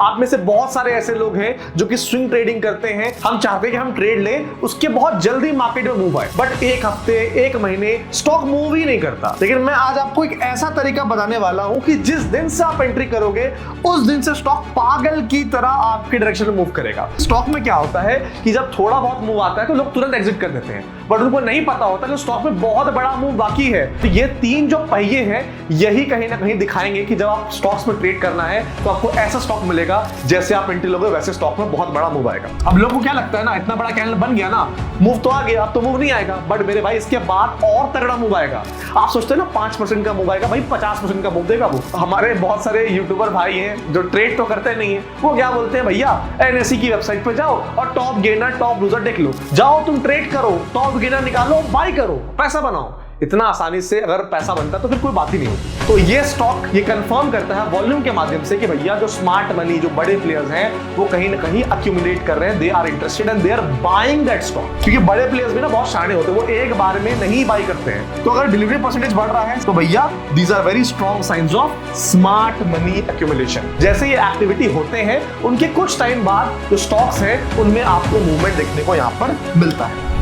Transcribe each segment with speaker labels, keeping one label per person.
Speaker 1: आप में से बहुत सारे ऐसे लोग हैं जो कि स्विंग ट्रेडिंग करते हैं। हम चाहते हैं कि हम ट्रेड लें, उसके बहुत जल्दी मार्केट में मूव आए, बट एक हफ्ते एक महीने स्टॉक मूव ही नहीं करता। लेकिन मैं आज आपको एक ऐसा तरीका बताने वाला हूं कि जिस दिन से आप एंट्री करोगे उस दिन से स्टॉक पागल की तरह आपके डायरेक्शन में मूव करेगा। स्टॉक में क्या होता है कि जब थोड़ा बहुत मूव आता है तो लोग तुरंत एग्जिट कर देते हैं, बट उनको नहीं पता होता कि स्टॉक में बहुत बड़ा मूव बाकी है। तो ये तीन जो पहिए हैं यही कहीं ना कहीं दिखाएंगे कि जब आप स्टॉक्स में ट्रेड करना है तो आपको ऐसा स्टॉक मिलेगा, जैसे आप एंट्री लोगे वैसे स्टॉक में बहुत बड़ा मूव आएगा। अब लोगों को क्या लगता है ना, इतना बड़ा कैंडल बन गया ना, मूव तो आ गया, अब तो मूव नहीं आएगा। बट मेरे भाई इसके बाद और तगड़ा मूव आएगा। आप सोचते हैं ना 5% का मूव आएगा, भाई 50% का मूव देगा वो। हमारे बहुत सारे यूट्यूबर भाई हैं जो ट्रेड तो करते नहीं है, वो क्या बोलते हैं, भैया एनएसई की वेबसाइट पे जाओ और टॉप गेनर टॉप लूजर देख लो, जाओ तुम ट्रेड करो, टॉप गेनर निकालो, बाय करो, पैसा बनाओ। इतना आसानी से अगर पैसा बनता तो फिर कोई बात ही नहीं होती। तो ये स्टॉक ये कंफर्म करता है वॉल्यूम के माध्यम से कि भैया जो स्मार्ट मनी, जो बड़े प्लेयर्स हैं, वो कहीं ना कहीं अक्यूमुलेट कर रहे हैं, they are interested and they are buying that stock. क्योंकि बड़े प्लेयर्स भी ना बहुत शाणे होते हैं, वो एक बार में नहीं बाई करते हैं। तो अगर डिलीवरी परसेंटेज बढ़ रहा है तो भैया these are very strong signs of smart money accumulation. जैसे ये एक्टिविटी होते हैं उनके कुछ टाइम बाद जो स्टॉक्स हैं उनमें आपको मूवमेंट देखने को यहाँ पर मिलता है।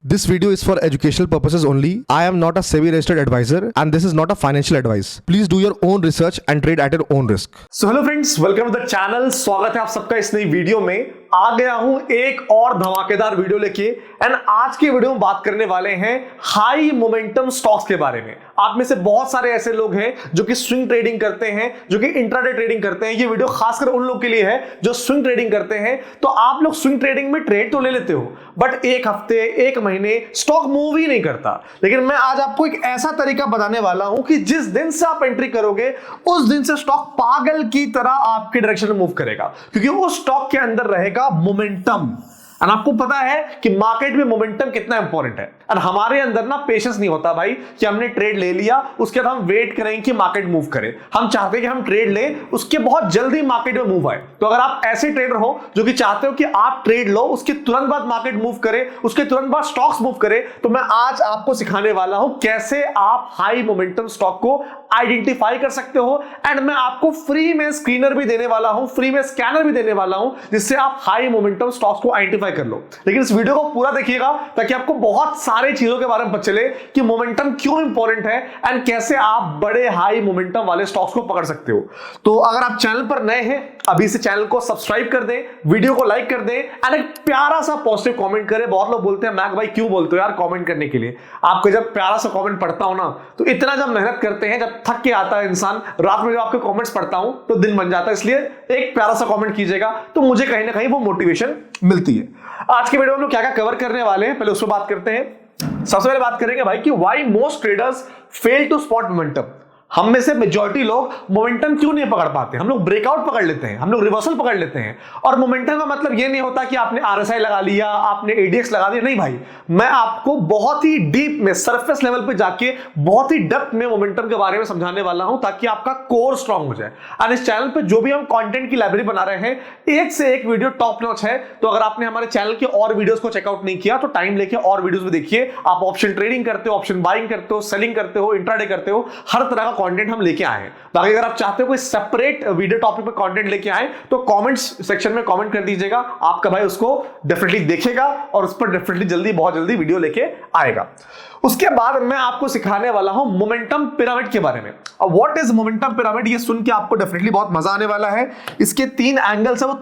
Speaker 2: This video is for educational purposes only. I am not a SEBI registered advisor and this is not a financial advice. Please do your own research and trade at your own risk.
Speaker 1: So hello friends, welcome to the channel. स्वागत है आप सबका इस नई video में। आ गया हूं एक और धमाकेदार वीडियो लेके एंड आज की वीडियो में बात करने वाले हैं हाई मोमेंटम स्टॉक्स के बारे में। आप में से बहुत सारे ऐसे लोग हैं जो कि स्विंग ट्रेडिंग करते हैं, जो कि इंट्राडे ट्रेडिंग करते हैं। ये वीडियो खासकर उन लोग के लिए है जो स्विंग ट्रेडिंग करते हैं। तो आप लोग स्विंग ट्रेडिंग में ट्रेड तो ले लेते हो, बट एक हफ्ते एक महीने स्टॉक मूव ही नहीं करता। लेकिन मैं आज आपको एक ऐसा तरीका बताने वाला हूं कि जिस दिन से आप एंट्री करोगे उस दिन से स्टॉक पागल की तरह आपके डायरेक्शन में मूव करेगा, क्योंकि उस स्टॉक के अंदर रहेगा मोमेंटम। और आपको पता है कि मार्केट में मोमेंटम कितना इंपॉर्टेंट है। और हमारे अंदर ना पेशेंस नहीं होता भाई कि हमने ट्रेड ले लिया उसके बाद हम वेट करें कि मार्केट मूव करे। हम चाहते हैं कि हम ट्रेड लें, उसके बहुत जल्दी मार्केट में मूव आए। तो अगर आप ऐसे ट्रेडर हो जो कि चाहते हो कि आप ट्रेड लो, उसके तुरंत बाद मार्केट मूव करे, उसके तुरंत बाद स्टॉक्स मूव करे, तो मैं आज आपको सिखाने वाला हूं कैसे आप हाई मोमेंटम स्टॉक को आइडेंटिफाई कर सकते हो। एंड मैं आपको फ्री में स्क्रीनर भी देने वाला हूं, फ्री में स्कैनर भी देने वाला हूं, जिससे आप हाई मोमेंटम स्टॉक्स को आइडेंटिफाई कर लो। लेकिन इस वीडियो को पूरा देखिएगा ताकि आपको बहुत सारे चीजों के बारे में पता चले कि मोमेंटम क्यों इंपॉर्टेंट है एंड कैसे आप बड़े हाई मोमेंटम वाले स्टॉक्स को पकड़ सकते हो। तो अगर आप चैनल पर नए हैं अभी से चैनल को सब्सक्राइब कर दें, वीडियो को लाइक कर दें एंड एक प्यारा सा पॉजिटिव कमेंट करें। बहुत लोग बोलते हैं मैक भाई क्यों बोलते हो यार कमेंट करने के लिए। आपको जब प्यारा सा कमेंट पढ़ता हूं ना तो इतना जब मेहनत करते हैं, जब थक के आता है इंसान, रात में जब आपके कमेंट्स पढ़ता हूं तो दिन बन जाता है। इसलिए एक प्यारा सा कमेंट कीजिएगा तो मुझे कहीं ना कहीं वो मोटिवेशन मिलती है। आज के वीडियो में हम लोग क्या क्या कवर करने वाले हैं पहले उस पर बात करते हैं। सबसे पहले बात करेंगे भाई कि why most traders fail to spot momentum. हम में से मेजॉरिटी लोग मोमेंटम क्यों नहीं पकड़ पाते। हम लोग ब्रेकआउट पकड़ लेते हैं, हम लोग रिवर्सल पकड़ लेते हैं। और मोमेंटम का मतलब ये नहीं होता कि आपने आरएसआई लगा लिया, आपने एडीएक्स लगा दिया, नहीं भाई। मैं आपको बहुत ही डीप में सरफेस लेवल पे जाके बहुत ही डेप्थ में मोमेंटम के बारे में समझाने वाला हूं ताकि आपका कोर स्ट्रांग हो जाए। और इस चैनल पे जो भी हम कंटेंट की लाइब्रेरी बना रहे हैं, एक से एक वीडियो टॉप नॉच है। तो अगर आपने हमारे चैनल के और वीडियोस को चेकआउट नहीं किया तो टाइम लेके और वीडियोस भी देखिए। आप ऑप्शन ट्रेडिंग करते हो, ऑप्शन बाइंग करते हो, सेलिंग करते हो, इंट्राडे करते हो, हर तरह का कंटेंट हम लेके आए। बाकी अगर आप चाहते हो कोई सेपरेट वीडियो टॉपिक पे कंटेंट लेके आए तो कमेंट्स सेक्शन में कमेंट कर दीजिएगा। आपका भाई उसको डेफिनेटली देखेगा और उस पर डेफिनेटली जल्दी बहुत जल्दी वीडियो लेके आएगा। उसके बाद मैं आपको सिखाने वाला हूं मोमेंटम पिरामिड के बारे में। अब व्हाट इज मोमेंटम पिरामिड, ये सुन के आपको डेफिनेटली बहुत मजा आने वाला है। इसके 3 एंगल्स है, वो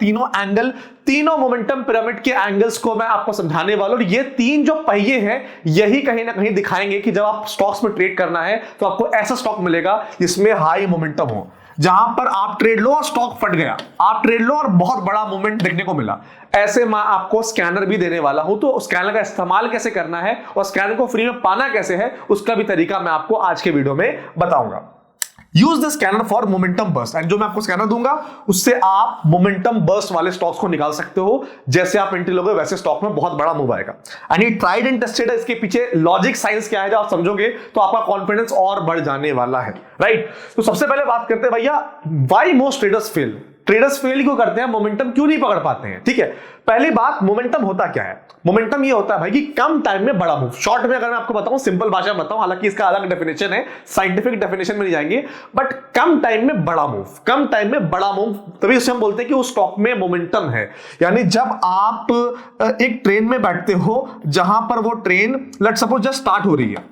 Speaker 1: तीनों मोमेंटम पिरामिड के एंगल्स को मैं आपको समझाने वाला हूं। ये 3 जो पहिए हैं यही कहीं ना कहीं दिखाएंगे कि जब आप स्टॉक्स में ट्रेड करना है तो आपको ऐसा स्टॉक मिलेगा जिसमें हाई मोमेंटम हो, जहां पर आप ट्रेड लो और स्टॉक फट गया, आप ट्रेड लो और बहुत बड़ा मूवमेंट देखने को मिला। ऐसे मैं आपको स्कैनर भी देने वाला हूं। तो स्कैनर का इस्तेमाल कैसे करना है और स्कैनर को फ्री में पाना कैसे है, उसका भी तरीका मैं आपको आज के वीडियो में बताऊंगा। Use the scanner for momentum burst. And जो मैं आपको स्कैनर दूंगा उससे आप मोमेंटम बर्स्ट वाले स्टॉक्स को निकाल सकते हो। जैसे आप एंट्री लोगे वैसे स्टॉक में बहुत बड़ा मूव आएगा। एंड ये ट्राइड एंड टेस्टेड है। इसके पीछे लॉजिक साइंस क्या है, जब आप समझोगे तो आपका कॉन्फिडेंस और बढ़ जाने वाला है। राइट। तो सबसे पहले बात करते हैं भैया why most traders fail. Traders fail क्यों करते हैं, मोमेंटम क्यों नहीं पकड़ पाते हैं? ठीक है, पहली बात, मोमेंटम होता क्या है? मोमेंटम ये होता है भाई कि कम टाइम में बड़ा मूव। शॉर्ट में अगर मैं आपको बताऊं, सिंपल भाषा में बताऊं, हालांकि इसका अलग डेफिनेशन है, साइंटिफिक डेफिनेशन में नहीं जाएंगे, बट कम टाइम में बड़ा मूव, कम टाइम में बड़ा मूव, तभी उसे हम बोलते हैं कि उस स्टॉक में मोमेंटम है। यानी जब आप एक ट्रेन में बैठते हो जहां पर वो train let suppose just start हो रही है,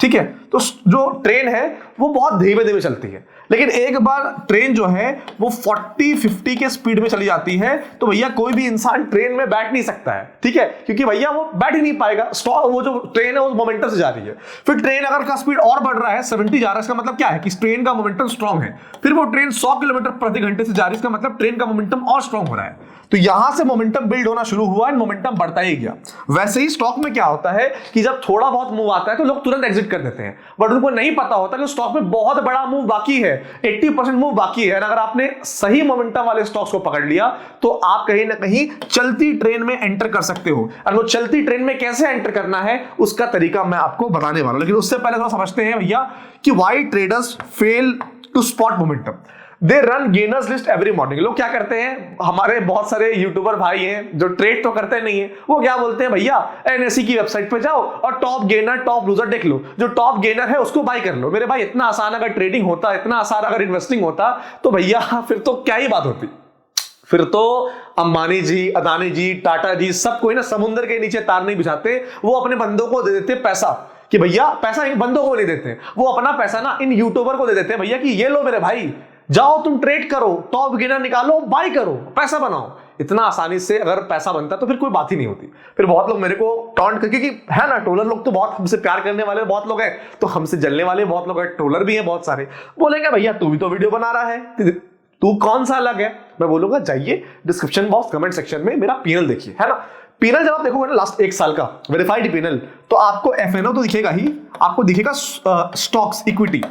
Speaker 1: ठीक है, तो जो ट्रेन है वो बहुत धीमे धीमे चलती है, लेकिन एक बार ट्रेन जो है वो 40-50 के स्पीड में चली जाती है, तो भैया कोई भी इंसान ट्रेन में बैठ नहीं सकता है, ठीक है, क्योंकि भैया वो बैठ ही नहीं पाएगा, वो जो ट्रेन है वो मोमेंटम से जा रही है। फिर ट्रेन अगर का स्पीड और बढ़ रहा है, 70 जा रहा है, इसका मतलब क्या है कि ट्रेन का मोमेंटम स्ट्रांग है। फिर वो ट्रेन 100 किलोमीटर प्रति घंटे से जा रही है, इसका मतलब ट्रेन का मोमेंटम और स्ट्रांग हो रहा है। तो यहां से मोमेंटम बिल्ड होना शुरू हुआ और मोमेंटम बढ़ता ही गया। वैसे ही स्टॉक में क्या होता है कि जब थोड़ा बहुत मूव आता है तो लोग तुरंत एग्जिट कर देते हैं, बट उनको नहीं पता होता कि स्टॉक में बहुत बड़ा मूव बाकी है, 80% मूव बाकी है। अगर आपने सही मोमेंटम वाले स्टॉक्स को पकड़ लिया तो आप कहीं ना कहीं चलती ट्रेन में एंटर कर सकते हो। और वो चलती ट्रेन में कैसे एंटर करना है उसका तरीका मैं आपको बताने वाला हूं, लेकिन उससे पहले थोड़ा समझते हैं भैया कि why traders fail to spot momentum. They run gainers list every morning. लोग क्या करते हैं, हमारे बहुत सारे यूट्यूबर भाई हैं जो ट्रेड तो करते नहीं है, वो क्या बोलते हैं, भैया एनएसई की वेबसाइट पे जाओ और टॉप गेनर टॉप लूजर देख लो, जो टॉप गेनर है उसको बाय कर लो। मेरे भाई इतना आसान अगर ट्रेडिंग होता, इतना आसान अगर इन्वेस्टिंग होता, तो भैया फिर तो क्या ही बात होती। फिर तो अंबानी जी, अदानी जी, टाटा जी सब कोई ना समुद्र के नीचे तार नहीं बिछाते, वो अपने बंदों को दे देते पैसा कि भैया, पैसा इन बंदों को नहीं देते, वो अपना पैसा ना इन यूट्यूबर को दे देते हैं भैया कि ये लो मेरे भाई, जाओ तुम ट्रेड करो, टॉप गेनर निकालो, बाय करो, पैसा बनाओ। इतना आसानी से अगर पैसा बनता तो फिर कोई बात ही नहीं होती। फिर बहुत लोग मेरे को टॉन्ट करके, क्योंकि है ना ट्रोलर लोग तो बहुत हमसे प्यार करने वाले बहुत लोग हैं, तो हमसे जलने वाले बहुत लोग हैं, ट्रोलर भी हैं बहुत सारे, बोलेंगे भैया तू भी तो वीडियो बना रहा है, तू कौन सा अलग है। मैं बोलूंगा जाइए डिस्क्रिप्शन बॉक्स कमेंट सेक्शन में मेरा पीएनएल देखिए, है ना। पीएनएल जब आप देखोगे ना लास्ट 1 साल का वेरीफाइड पीएनएल, तो आपको एफएनओ तो दिखेगा ही, आपको दिखेगा स्टॉक्स, इक्विटी,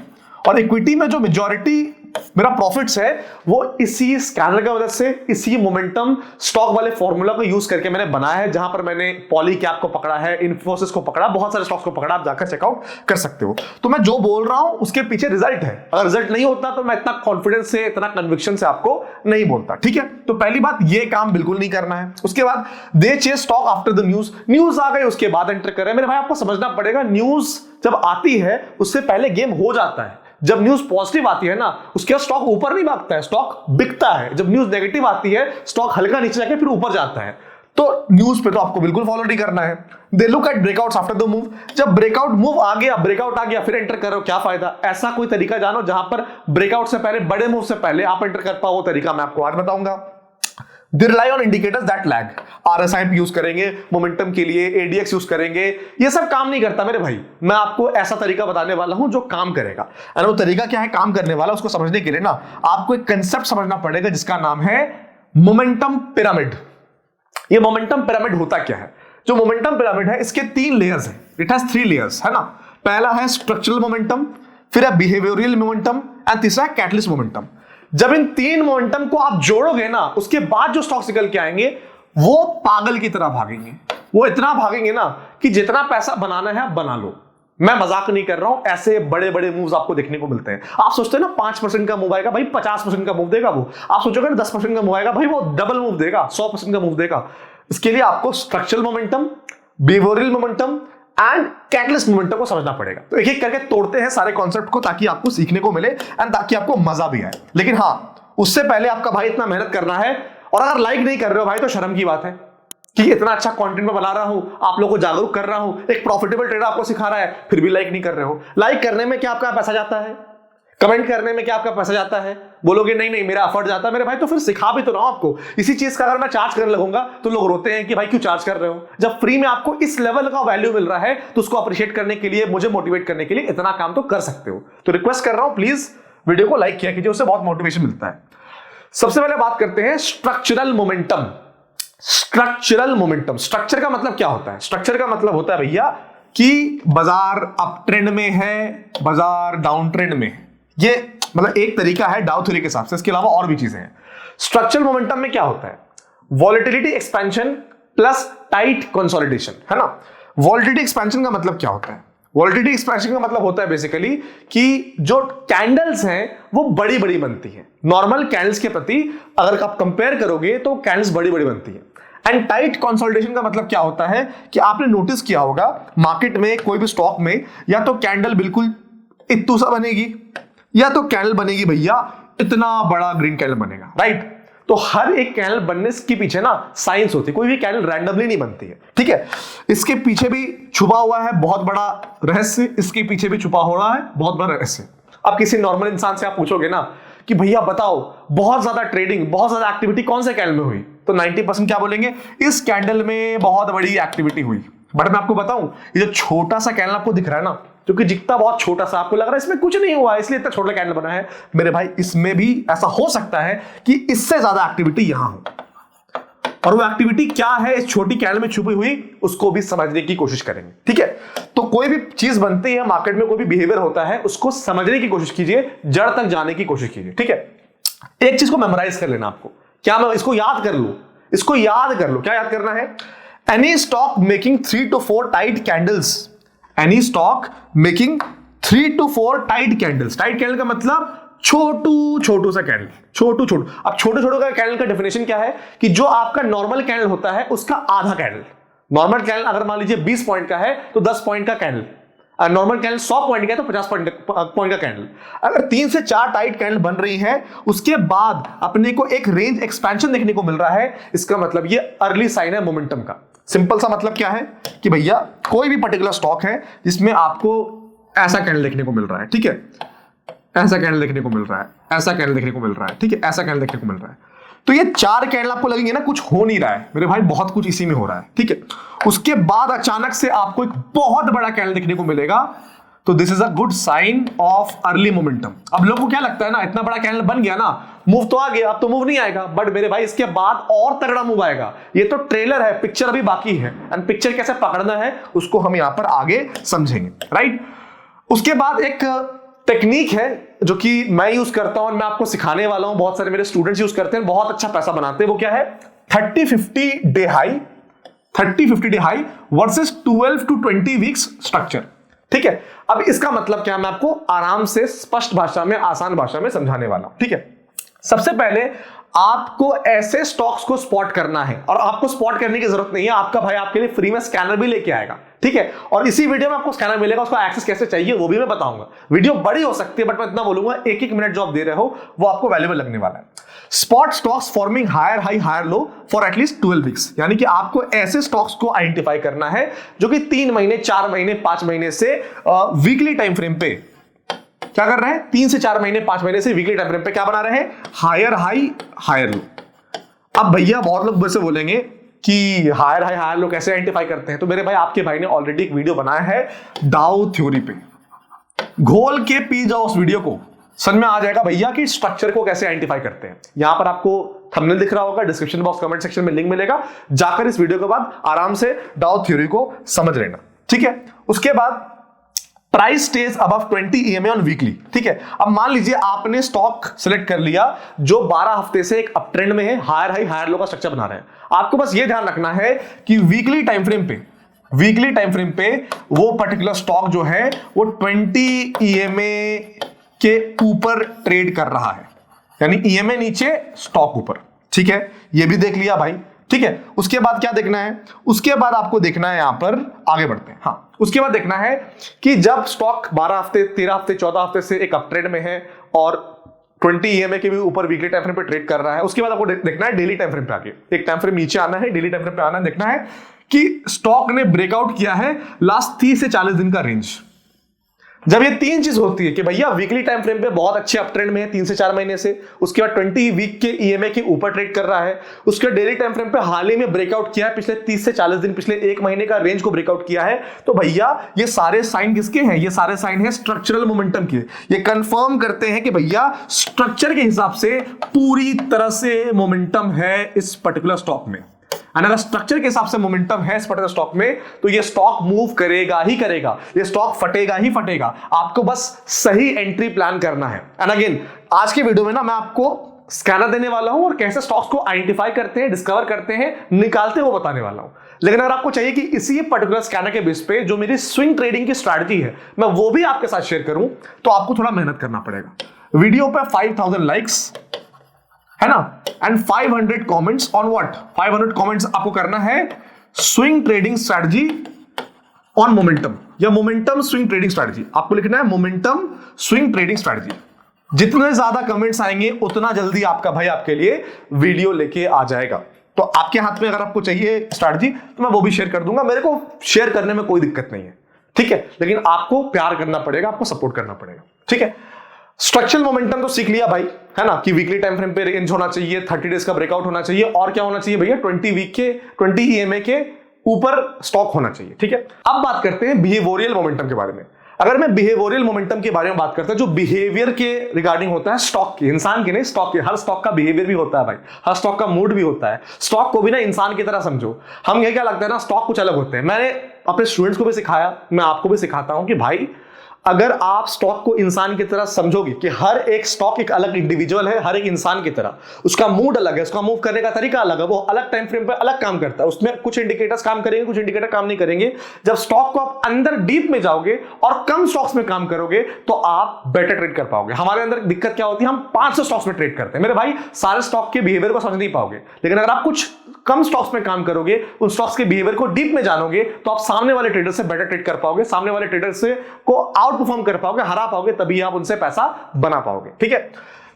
Speaker 1: और इक्विटी में जो मेजॉरिटी मेरा प्रॉफिट्स है वो इसी स्कैनर की वजह से, इसी मोमेंटम स्टॉक वाले फॉर्मूला को यूज करके मैंने बनाया है, जहां पर मैंने पॉलीकैप को पकड़ा है, इन्फोसिस को पकड़ा, बहुत सारे स्टॉक्स को पकड़ा, आप जाकर चेकआउट कर सकते हो। तो मैं जो बोल रहा हूं उसके पीछे रिजल्ट है, अगर रिजल्ट नहीं होता तो मैं इतना कॉन्फिडेंस से, इतना कन्विक्शन से आपको नहीं बोलता, ठीक है। तो पहली बात, ये काम बिल्कुल नहीं करना है। उसके बाद they chase stock after the news, news आ गई उसके बाद एंटर कर रहे हैं। मेरे भाई आपको समझना पड़ेगा, न्यूज जब आती है उससे पहले गेम हो जाता है। जब न्यूज पॉजिटिव आती है ना, उसके बाद स्टॉक ऊपर नहीं भागता है, स्टॉक बिकता है। जब न्यूज नेगेटिव आती है, स्टॉक हल्का नीचे जाके फिर ऊपर जाता है। तो न्यूज पे तो आपको बिल्कुल फॉलो नहीं करना है। They look at breakouts after the move, जब ब्रेकआउट मूव आ गया, ब्रेकआउट आ गया, फिर एंटर कर रहे हो, क्या फायदा। ऐसा कोई तरीका जानो जहां पर ब्रेकआउट से पहले, बड़े मूव से पहले आप एंटर कर पाओ, वो तरीका मैं आपको आज बताऊंगा। They rely on indicators that lag, RSI use करेंगे मोमेंटम के लिए, ADX यूज करेंगे, ये सब काम नहीं करता मेरे भाई। मैं आपको ऐसा तरीका बताने वाला हूं जो काम करेगा। और वो तरीका क्या है काम करने वाला, उसको समझने के लिए ना आपको एक कंसेप्ट समझना पड़ेगा जिसका नाम है मोमेंटम पिरामिड। ये मोमेंटम पिरामिड होता क्या है? जो मोमेंटम पिरामिड है इसके 3 लेयर्स हैं, इट हैज 3 लेयर्स, है ना। पहला है स्ट्रक्चरल मोमेंटम, फिर है बिहेवियरल मोमेंटम एंड तीसरा है कैटलिस्ट मोमेंटम। जब इन 3 मोमेंटम को आप जोड़ोगे ना, उसके बाद जो स्टॉक्स निकल के आएंगे वो पागल की तरह भागेंगे। वो इतना भागेंगे ना कि जितना पैसा बनाना है आप बना लो। मैं मजाक नहीं कर रहा हूं, ऐसे बड़े बड़े मूव्स आपको देखने को मिलते हैं। आप सोचते हैं ना 5% का मूव आएगा, भाई 50% का मूव देगा वो। आप सोचोगे ना 10% का मूव आएगा, भाई वो डबल मूव देगा, 100% का मूव देगा। इसके लिए आपको structural momentum, behavioural momentum and catalyst momentum को समझना पड़ेगा। तो एक एक करके तोड़ते हैं सारे कॉन्सेप्ट को, ताकि आपको सीखने को मिले एंड ताकि आपको मजा भी आए। लेकिन हाँ, उससे पहले आपका भाई इतना मेहनत करना है, और अगर लाइक नहीं कर रहे हो भाई तो शर्म की बात है कि इतना अच्छा कंटेंट मैं बना रहा हूं, आप लोगों को जागरूक कर रहा हूं, एक प्रॉफिटेबल ट्रेडर आपको सिखा रहा है, फिर भी लाइक नहीं कर रहे हो। लाइक करने में क्या आपका पैसा जाता है? कमेंट करने में क्या आपका पैसा जाता है? बोलोगे नहीं नहीं मेरा एफर्ट जाता है। मेरे भाई तो फिर सिखा भी तो रहा हूं आपको। इसी चीज का अगर मैं चार्ज करने लगूंगा तो लोग रोते हैं कि भाई क्यों चार्ज कर रहे हो। जब फ्री में आपको इस लेवल का वैल्यू मिल रहा है तो उसको अप्रिशिएट करने के लिए, मुझे मोटिवेट करने के लिए इतना काम तो कर सकते हो। तो रिक्वेस्ट कर रहा हूं, प्लीज वीडियो को लाइक किया कीजिए, उससे बहुत मोटिवेशन मिलता है। सबसे पहले बात करते हैं structural momentum. Structural momentum, structure का मतलब क्या होता है? स्ट्रक्चर का मतलब होता है भैया कि बाजार अप ट्रेंड में है, बाजार डाउन ट्रेंड में है। ये मतलब एक तरीका है डाउ थ्योरी के हिसाब से, इसके अलावा और भी चीजें हैं। स्ट्रक्चरल मोमेंटम में क्या होता है? Volatility expansion plus tight consolidation, है ना। वॉलेटिलिटी एक्सपेंशन का मतलब क्या होता है? वॉलेटिलिटी एक्सप्रेशन का मतलब होता है बेसिकली कि जो कैंडल्स हैं वो बड़ी बड़ी बनती हैं। नॉर्मल कैंडल्स के प्रति अगर आप कंपेयर करोगे तो कैंडल्स बड़ी बड़ी बनती हैं। एंड टाइट कंसोलिडेशन का मतलब क्या होता है कि आपने नोटिस किया होगा मार्केट में कोई भी स्टॉक में या तो कैंडल बिल्कुल इत्तू सा बनेगी या तो कैंडल बनेगी भैया इतना बड़ा ग्रीन कैंडल बनेगा, राइट। तो हर एक कैंडल बनने के पीछे ना साइंस होती है, कोई भी कैंडल रैंडमली नहीं बनती है, ठीक है। इसके पीछे भी छुपा हुआ है बहुत बड़ा रहस्य, इसके पीछे भी छुपा हो रहा है बहुत बड़ा रहस्य। अब किसी नॉर्मल इंसान से आप पूछोगे ना कि भैया बताओ बहुत ज्यादा ट्रेडिंग, बहुत ज्यादा एक्टिविटी कौन से कैंडल में हुई, तो 90% क्या बोलेंगे, इस कैंडल में बहुत बड़ी एक्टिविटी हुई। बट मैं आपको बताऊं, ये जो छोटा सा कैंडल आपको दिख रहा है ना, क्योंकि दिखता बहुत छोटा सा, आपको लग रहा है इसमें कुछ नहीं हुआ इसलिए इतना छोटा कैंडल बना है, मेरे भाई इसमें भी ऐसा हो सकता है कि इससे ज्यादा एक्टिविटी यहां हो। और वो एक्टिविटी क्या है इस छोटी कैंडल में छुपी हुई, उसको भी समझने की कोशिश करेंगे, ठीक है। तो कोई भी चीज बनती है मार्केट में, कोई भी बिहेवियर होता है, उसको समझने की कोशिश कीजिए, जड़ तक जाने की कोशिश कीजिए, ठीक है। एक चीज को मेमोराइज कर लेना आपको, क्या मैं इसको याद कर लूं, इसको याद कर लो, क्या याद करना है, any stock making 3 to 4 tight candles, any stock making 3 to 4 tight candles. Tight candle का मतलब छोटू सा कैंडल, छोटू। अब छोटू का कैंडल का डेफिनेशन क्या है कि जो आपका नॉर्मल कैंडल होता है उसका आधा कैंडल। नॉर्मल कैंडल अगर मान लीजिए 20 पॉइंट का है तो 10 पॉइंट का कैंडल, नॉर्मल कैंडल 100 पॉइंट का है तो 50 पॉइंट का कैंडल। अगर 3 से 4 टाइट कैंडल बन रही है, उसके बाद अपने को एक रेंज एक्सपेंशन देखने को मिल रहा है, इसका मतलब ये अर्ली साइन है मोमेंटम का। सिंपल सा मतलब क्या है कि भैया कोई भी पर्टिकुलर स्टॉक है जिसमें आपको ऐसा कैंडल देखने को मिल रहा है, ठीक है, ऐसा कैंडल देखने को मिल रहा है, ऐसा कैंडल देखने को मिल रहा है, ठीक है, ऐसा कैंडल देखने को मिल रहा है, तो ये 4 कैंडल आपको लगेंगे ना कुछ हो नहीं रहा है मेरे भाई, बहुत कुछ इसी में हो रहा है, ठीक है। उसके बाद अचानक से आपको एक बहुत बड़ा कैंडल देखने को मिलेगा, तो this is a good sign of early momentum. अब लोगों को क्या लगता है ना, इतना बड़ा कैंडल बन गया ना, मूव तो आ गया, अब तो मूव नहीं आएगा, बट मेरे भाई इसके बाद और तगड़ा मूव आएगा। ये तो ट्रेलर है, पिक्चर अभी बाकी है, एंड पिक्चर कैसे पकड़ना है उसको हम यहां पर आगे समझेंगे, राइट। उसके बाद एक टेक्निक है जो कि मैं यूज करता हूं और मैं आपको सिखाने वाला हूं, बहुत सारे मेरे स्टूडेंट्स यूज करते हैं, बहुत अच्छा पैसा बनाते हैं। वो क्या है, 30-50 day high, 30-50 day high versus 12 to 20 weeks structure, ठीक है। अब इसका मतलब क्या है, मैं आपको आराम से स्पष्ट भाषा में, आसान भाषा में समझाने वाला हूं, ठीक है। सबसे पहले आपको ऐसे स्टॉक्स को स्पॉट करना है, और आपको स्पॉट करने की जरूरत नहीं है, आपका भाई आपके लिए फ्री में स्कैनर भी लेके आएगा, ठीक है। और इसी वीडियो में आपको स्कैनर मिलेगा, उसका एक्सेस कैसे चाहिए वो भी मैं बताऊंगा। वीडियो बड़ी हो सकती है बट मैं इतना बोलूंगा, एक मिनट जो आप दे रहे हो वो आपको वैल्यूएबल लगने वाला है। Spot stocks forming higher high higher low for at least 12 weeks, यानी कि आपको ऐसे स्टॉक्स को आइडेंटिफाई करना है जो कि 3 महीने, 4 महीने, 5 महीने से वीकली टाइम फ्रेम पे क्या कर रहे हैं, 3 से 4 महीने, 5 महीने से वीकली टाइम फ्रेम पे क्या बना रहे हैं, हायर हाई हायर लो। अब भैया बहुत लोग वैसे बोलेंगे कि हायर हाई हायर लो कैसे आइडेंटिफाई करते हैं, तो मेरे भाई आपके भाई ने ऑलरेडी एक वीडियो बनाया है डाउ थ्योरी पे, घोल के पी जाओ उस वीडियो को, समझ में आ जाएगा भैया कि स्ट्रक्चर को कैसे आइडेंटिफाई करते हैं। यहां पर आपको थंबनेल दिख रहा होगा, डिस्क्रिप्शन बॉक्स कमेंट सेक्शन में लिंक मिलेगा, जाकर इस वीडियो के बाद आराम से डाउ थ्योरी को समझ लेना, ठीक है। उसके बाद price stage above 20 EMA on weekly, ठीक है। अब मान लीजिए आपने स्टॉक सेलेक्ट कर लिया जो 12 हफ्ते से एक अप ट्रेंड में है, हायर हाई हायर लो का स्ट्रक्चर बना रहे हैं। आपको बस ये ध्यान रखना है कि वीकली टाइम फ्रेम पे वो पर्टिकुलर स्टॉक जो है वो 20 EMA के ऊपर ट्रेड कर रहा है, यानी EMA नीचे स्टॉक ऊपर, ठीक है। ये भी देख लिया भाई, ठीक है। उसके बाद क्या देखना है, उसके बाद आपको देखना है, यहां पर आगे बढ़ते हैं, हाँ। उसके बाद देखना है कि जब स्टॉक 12 हफ्ते, 13 हफ्ते, 14 हफ्ते से एक अप ट्रेंड में है और 20 EMA के भी ऊपर वीकली टाइम फ्रेम पे ट्रेड कर रहा है, उसके बाद आपको देखना है डेली टाइम फ्रेम पे आके, एक टाइम फ्रेम नीचे आना है, डेली टाइम फ्रेम पे आना है, देखना है कि स्टॉक ने ब्रेकआउट किया है लास्ट 30 से 40 दिन का रेंज। जब ये 3 चीज होती है कि भैया वीकली टाइम फ्रेम पे बहुत अच्छे अप ट्रेंड में है 3 से 4 महीने से, उसके बाद 20 वीक के EMA के ऊपर ट्रेड कर रहा है, उसके डेली टाइम फ्रेम पे हाल ही में ब्रेकआउट किया है, पिछले 30 से 40 दिन, पिछले 1 महीने का रेंज को ब्रेकआउट किया है, तो भैया ये सारे साइन किसके हैं, ये सारे साइन है स्ट्रक्चरल मोमेंटम के। ये कंफर्म करते हैं कि भैया स्ट्रक्चर के हिसाब से पूरी तरह से मोमेंटम है इस पर्टिकुलर स्टॉक में। अगर स्ट्रक्चर के हिसाब से मोमेंटम है इस पर्टिकुलर स्टॉक में, तो ये स्टॉक मूव करेगा ही करेगा, ये स्टॉक फटेगा ही फटेगा। आपको बस सही एंट्री प्लान करना है। एंड अगेन आज के वीडियो में ना मैं आपको स्कैनर देने वाला हूं और कैसे स्टॉक्स को आइडेंटिफाई करते हैं, डिस्कवर करते हैं, निकालते हैं, वो बताने वाला हूं। लेकिन अगर आपको चाहिए कि इसी पर्टिकुलर स्कैनर के बेस पे जो मेरी स्विंग ट्रेडिंग की स्ट्रैटेजी है मैं वो भी आपके साथ शेयर करूं, तो आपको थोड़ा मेहनत करना पड़ेगा। वीडियो पे 5000 लाइक्स है ना, and 500 comments on what, 500 comments आपको करना है swing trading strategy on momentum, या मोमेंटम स्विंग ट्रेडिंग स्ट्रैटेजी। आपको लिखना है मोमेंटम स्विंग ट्रेडिंग स्ट्रैटेजी। जितने ज्यादा कमेंट्स आएंगे उतना जल्दी आपका भाई आपके लिए वीडियो लेके आ जाएगा। तो आपके हाथ में अगर आपको चाहिए स्ट्रैटेजी तो मैं वो भी शेयर कर दूंगा, मेरे को शेयर करने में कोई दिक्कत नहीं है, ठीक है। लेकिन आपको प्यार करना पड़ेगा, आपको सपोर्ट करना पड़ेगा, ठीक है। स्ट्रक्चरल मोमेंटम तो सीख लिया भाई, है ना, कि वीकली टाइम फ्रेम पे रेंज होना चाहिए, 30 डेज का ब्रेकआउट होना चाहिए, और क्या होना चाहिए भैया, 20 वीक के 20 EMA के ऊपर स्टॉक होना चाहिए, ठीक है। अब बात करते हैं बिहेवियरल मोमेंटम के बारे में। अगर मैं बिहेवियरल मोमेंटम के बारे में बात करता हूं, जो बिहेवियर के रिगार्डिंग होता है स्टॉक के, इंसान के नहीं, स्टॉक के। हर स्टॉक का बिहेवियर भी होता है भाई, हर स्टॉक का मूड भी होता है। स्टॉक को भी ना इंसान की तरह समझो। हम क्या लगता है ना, स्टॉक कुछ अलग होते हैं। मैंने अपने स्टूडेंट्स को भी सिखाया, मैं आपको भी सिखाता हूं कि भाई अगर आप स्टॉक को इंसान की तरह समझोगे कि हर एक स्टॉक एक अलग इंडिविजुअल है, हर एक इंसान की तरह, उसका मूड अलग है, उसका मूव करने का तरीका अलग है, वो अलग टाइम फ्रेम पे अलग काम करता है, उसमें कुछ इंडिकेटर्स काम करेंगे, कुछ इंडिकेटर काम नहीं करेंगे। जब स्टॉक को आप अंदर डीप में जाओगे और कम स्टॉक्स में काम करोगे तो आप बेटर ट्रेड कर पाओगे। हमारे अंदर दिक्कत क्या होती है, हम 500 स्टॉक्स में ट्रेड करते हैं। मेरे भाई सारे स्टॉक के बिहेवियर को समझ नहीं पाओगे, लेकिन अगर आप कुछ कम स्टॉक्स में काम करोगे, उन स्टॉक्स के बिहेवियर को डीप में जानोगे, तो आप सामने वाले ट्रेडर से बेटर ट्रेड कर पाओगे, सामने वाले ट्रेडर से को आउट परफॉर्म कर पाओगे, हरा पाओगे, तभी आप उनसे पैसा बना पाओगे, ठीक है।